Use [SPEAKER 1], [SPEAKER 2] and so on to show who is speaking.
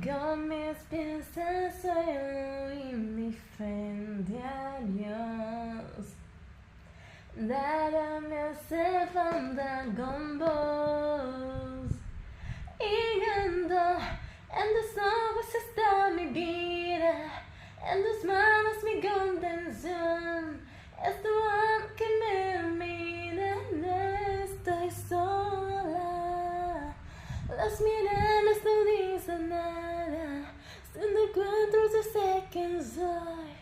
[SPEAKER 1] Con mis piezas soy indiferente a Dios. Nada me hace falta con vos. Y canto, en tus ojos está mi vida, en tus manos mi contención. Es tu alma que me mira, no estoy sola. Las miradas no dicen nada, si no encuentro yo sé quién soy.